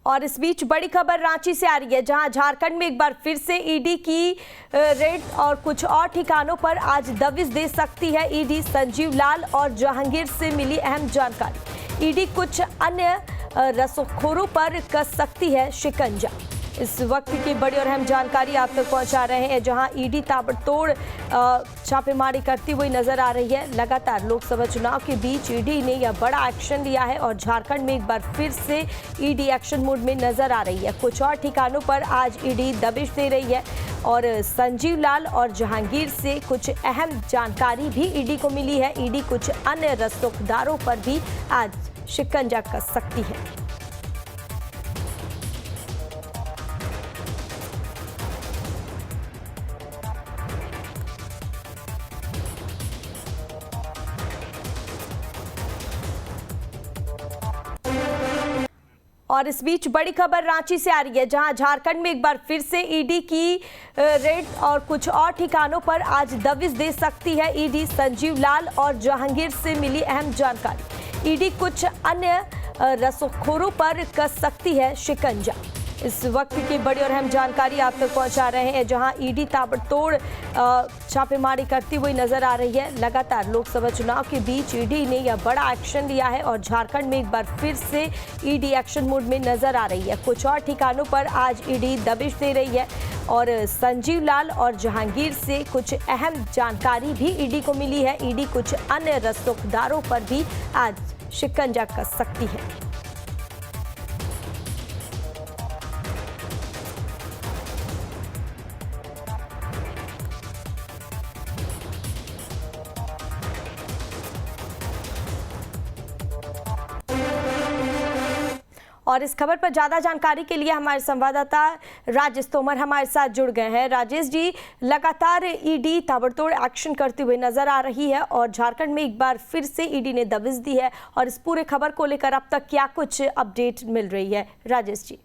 और इस बीच बड़ी खबर रांची से आ रही है, जहां झारखंड में एक बार फिर से ईडी की रेड और कुछ और ठिकानों पर आज दबिश दे सकती है ईडी। संजीव लाल और जहांगीर से मिली अहम जानकारी। ईडी कुछ अन्य रसूखोरों पर कस सकती है शिकंजा। इस वक्त की बड़ी और अहम जानकारी आप तक पहुंचा रहे हैं, जहां ईडी ताबड़तोड़ छापेमारी करती हुई नजर आ रही है। लगातार लोकसभा चुनाव के बीच ईडी ने यह बड़ा एक्शन लिया है और झारखंड में एक बार फिर से ईडी एक्शन मोड में नजर आ रही है। कुछ और ठिकानों पर आज ईडी दबिश दे रही है और संजीव लाल और जहांगीर से कुछ अहम जानकारी भी ईडी को मिली है। ईडी कुछ अन्य रसूखदारों पर भी आज शिकंजा कस सकती है। और इस बीच बड़ी खबर रांची से आ रही है, जहां झारखंड में एक बार फिर से ईडी की रेड और कुछ और ठिकानों पर आज दबिश दे सकती है ईडी। संजीव लाल और जहांगीर से मिली अहम जानकारी। ईडी कुछ अन्य रसूखोरों पर कस सकती है शिकंजा। इस वक्त की बड़ी और अहम जानकारी आप तक पहुंचा रहे हैं, जहां ईडी ताबड़तोड़ छापेमारी करती हुई नजर आ रही है। लगातार लोकसभा चुनाव के बीच ईडी ने यह बड़ा एक्शन लिया है और झारखंड में एक बार फिर से ईडी एक्शन मोड में नजर आ रही है। कुछ और ठिकानों पर आज ईडी दबिश दे रही है और संजीव लाल और जहांगीर से कुछ अहम जानकारी भी ईडी को मिली है। ईडी कुछ अन्य रसूखदारों पर भी आज शिकंजा कस सकती है। और इस खबर पर ज्यादा जानकारी के लिए हमारे संवाददाता राजेश तोमर हमारे साथ जुड़ गए हैं। राजेश जी, लगातार ईडी ताबड़तोड़ एक्शन करते हुए नजर आ रही है और झारखंड में एक बार फिर से ईडी ने दबिश दी है, और इस पूरे खबर को लेकर अब तक क्या कुछ अपडेट मिल रही है राजेश जी?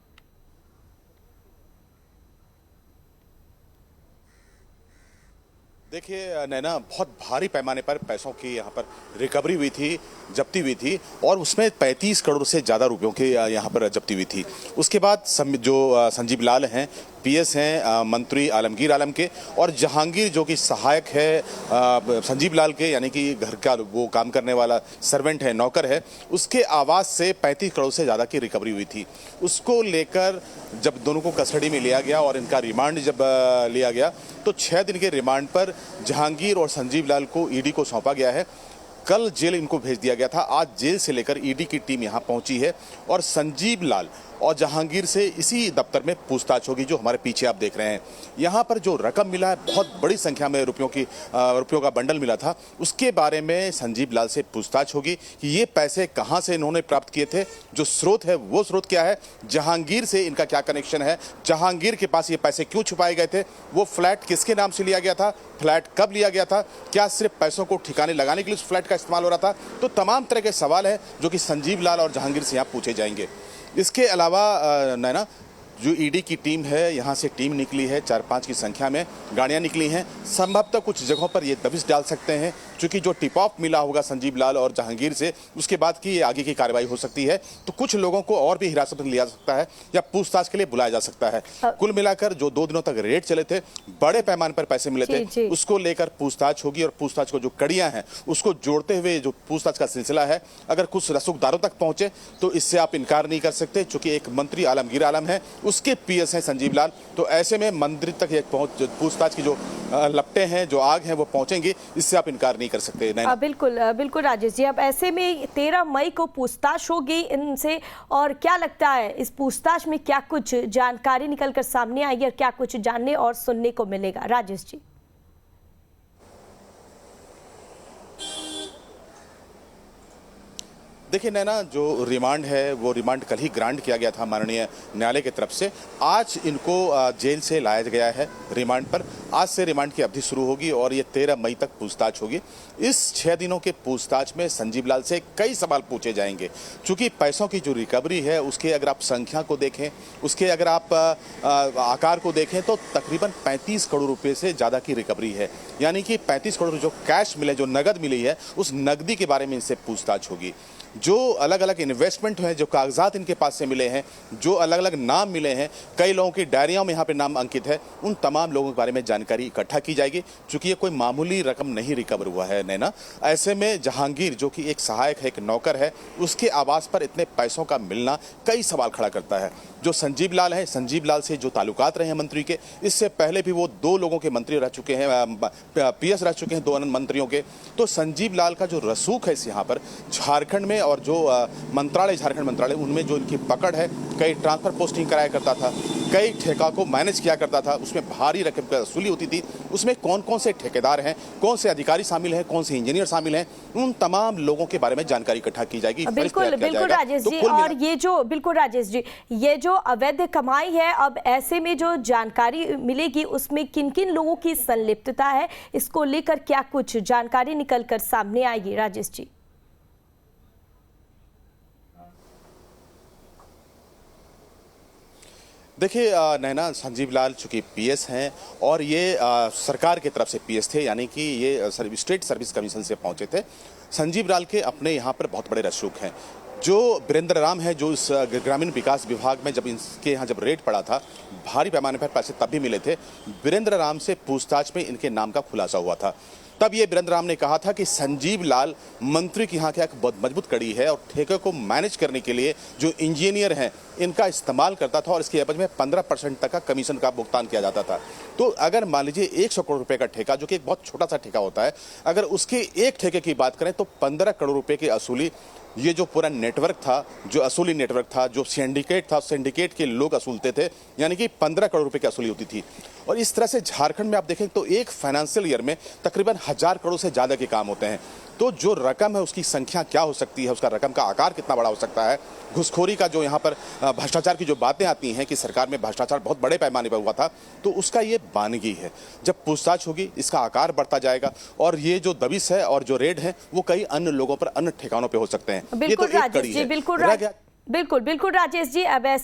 देखिए नैना, बहुत भारी पैमाने पर पैसों की यहाँ पर रिकवरी हुई थी, जब्ती हुई थी, और उसमें 35 करोड़ से ज़्यादा रुपयों की यहाँ पर जब्ती हुई थी। उसके बाद जो संजीव लाल हैं, पीएस हैं मंत्री आलमगीर आलम के, और जहांगीर जो कि सहायक है संजीव लाल के, यानी कि घर का वो काम करने वाला सर्वेंट है, नौकर है, उसके आवास से 35 करोड़ से ज़्यादा की रिकवरी हुई थी। उसको लेकर जब दोनों को कस्टडी में लिया गया और इनका रिमांड जब लिया गया, तो 6 दिन के रिमांड पर जहांगीर और संजीव लाल को ईडी को सौंपा गया है। कल जेल इनको भेज दिया गया था। आज जेल से लेकर ईडी की टीम यहां पहुंची है और संजीव लाल और जहांगीर से इसी दफ्तर में पूछताछ होगी, जो हमारे पीछे आप देख रहे हैं। यहां पर जो रकम मिला है, बहुत बड़ी संख्या में रुपयों का बंडल मिला था, उसके बारे में संजीव लाल से पूछताछ होगी कि ये पैसे कहां से इन्होंने प्राप्त किए थे, जो स्रोत है वो स्रोत क्या है, जहांगीर से इनका क्या कनेक्शन है, जहांगीर के पास ये पैसे क्यों छुपाए गए थे, वो फ्लैट किसके नाम से लिया गया था, फ्लैट कब लिया गया था, क्या सिर्फ पैसों को ठिकाने लगाने के लिए उस फ्लैट का इस्तेमाल हो रहा था। तो तमाम तरह के सवाल हैं जो कि संजीव लाल और जहांगीर से यहाँ पूछे जाएंगे। इसके अलावा नैना, जो ईडी की टीम है, यहाँ से टीम निकली है, 4-5 की संख्या में गाड़ियाँ निकली हैं। संभवतः कुछ जगहों पर ये दबिश डाल सकते हैं, क्योंकि जो टिप ऑफ मिला होगा संजीव लाल और जहांगीर से, उसके बाद की आगे की कार्रवाई हो सकती है। तो कुछ लोगों को और भी हिरासत में लिया जा सकता है या पूछताछ के लिए बुलाया जा सकता है। कुल मिलाकर जो 2 दिनों तक रेड चले थे, बड़े पैमाने पर पैसे मिले थे, उसको लेकर पूछताछ होगी और पूछताछ को जो कड़ियां हैं उसको जोड़ते हुए जो पूछताछ का सिलसिला है, अगर कुछ रसूखदारों तक पहुंचे तो इससे आप इनकार नहीं कर सकते, क्योंकि एक मंत्री आलमगीर आलम है, उसके पीएस हैं संजीव लाल। तो ऐसे में मंदिर तक एक पूछताछ की जो लपटें हैं, जो आग हैं, वो पहुंचेंगी, इससे आप इनकार नहीं कर सकते। बिल्कुल बिल्कुल राजेश जी, अब ऐसे में 13 मई को पूछताछ होगी इनसे, और क्या लगता है इस पूछताछ में क्या कुछ जानकारी निकलकर सामने आएगी और क्या कुछ जानने और सुनने को मिलेगा राजेश जी? देखिए नैना, जो रिमांड है वो रिमांड कल ही ग्रांट किया गया था माननीय न्यायालय की तरफ से। आज इनको जेल से लाया गया है रिमांड पर। आज से रिमांड की अवधि शुरू होगी और ये 13 मई तक पूछताछ होगी। इस 6 दिनों के पूछताछ में संजीव लाल से कई सवाल पूछे जाएंगे, क्योंकि पैसों की जो रिकवरी है उसके अगर आप संख्या को देखें, उसके अगर आप आकार को देखें, तो तकरीबन 35 करोड़ रुपए से ज़्यादा की रिकवरी है। यानी कि 35 करोड़ जो कैश मिले, जो नगद मिली है, उस नगदी के बारे में इनसे पूछताछ होगी। जो अलग अलग इन्वेस्टमेंट हैं, जो कागजात इनके पास से मिले हैं, जो अलग अलग नाम मिले हैं, कई लोगों की डायरियों में यहाँ पे नाम अंकित है, उन तमाम लोगों के बारे में जानकारी इकट्ठा की जाएगी। चूंकि ये कोई मामूली रकम नहीं रिकवर हुआ है नैना, ऐसे में जहांगीर जो कि एक सहायक है, एक नौकर है, उसके आवास पर इतने पैसों का मिलना कई सवाल खड़ा करता है। जो संजीव लाल है, संजीव लाल से जो ताल्लुकात रहे हैं मंत्री के, इससे पहले भी वो 2 लोगों के मंत्री रह चुके हैं, पीएस रह चुके हैं 2 अन्य मंत्रियों के। तो संजीव लाल का जो रसूख है इस यहाँ पर झारखंड में, और जो मंत्रालय, झारखंड मंत्रालय, उनमें जो इनकी पकड़ है, कई ट्रांसफर पोस्टिंग कराया करता था, कई ठेका को मैनेज किया करता था, उसमें भारी रकम की वसूली होती थी। उसमें कौन कौन से ठेकेदार हैं, कौन से अधिकारी शामिल हैं, कौन से इंजीनियर शामिल हैं, उन तमाम लोगों के बारे में जानकारी इकट्ठा की जाएगी। बिल्कुल बिल्कुल राजेश जी, और ये जो बिल्कुल राजेश जी, ये जो अवैध कमाई है, अब ऐसे में जो जानकारी मिलेगी उसमें किन किन लोगों की संलिप्तता है, इसको लेकर क्या कुछ जानकारी निकलकर सामने आएगी राजेश जी? देखिए नैना, संजीव लाल चूंकि पीएस हैं और ये सरकार की तरफ से पीएस थे, यानी कि ये स्टेट सर्विस कमीशन से पहुंचे थे। संजीव लाल के अपने यहाँ पर बहुत बड़े रसूख हैं। जो वीरेंद्र राम है, जो इस ग्रामीण विकास विभाग में जब इनके यहाँ जब रेड पड़ा था, भारी पैमाने पर पैसे तब भी मिले थे। वीरेंद्र राम से पूछताछ में इनके नाम का खुलासा हुआ था। तब ये वीरेंद्र राम ने कहा था कि संजीव लाल मंत्री की यहाँ की एक बहुत मजबूत कड़ी है और ठेके को मैनेज करने के लिए जो इंजीनियर हैं इनका इस्तेमाल करता था, और इसके एवज में 15% तक का कमीशन का भुगतान किया जाता था। तो अगर मान लीजिए 100 करोड़ रुपए का ठेका, जो कि एक बहुत छोटा सा ठेका होता है, अगर उसके एक ठेके की बात करें तो 15 करोड़ रुपए की असूली, ये जो पूरा नेटवर्क था, जो असूली नेटवर्क था, जो सिंडिकेट था, सिंडिकेट के लोग असूलते थे, यानी कि 15 करोड़ रुपए की असूली होती थी। और इस तरह से झारखंड में आप देखें तो एक फाइनेंशियल ईयर में तकरीबन 1000 करोड़ से ज़्यादा के काम होते हैं। तो जो रकम है उसकी संख्या क्या हो सकती है, उसका रकम का आकार कितना बड़ा हो सकता है, घुसखोरी का जो यहाँ पर भ्रष्टाचार की जो बातें आती हैं कि सरकार में भ्रष्टाचार बहुत बड़े पैमाने पर हुआ था, तो उसका ये बानगी है। जब पूछताछ होगी इसका आकार बढ़ता जाएगा, और ये जो दबिश है और जो रेड है वो कई अन्य लोगों पर, अन्य ठिकानों पर हो सकते हैं। बिल्कुल राजेश जी, बिल्कुल राजेश जी। अब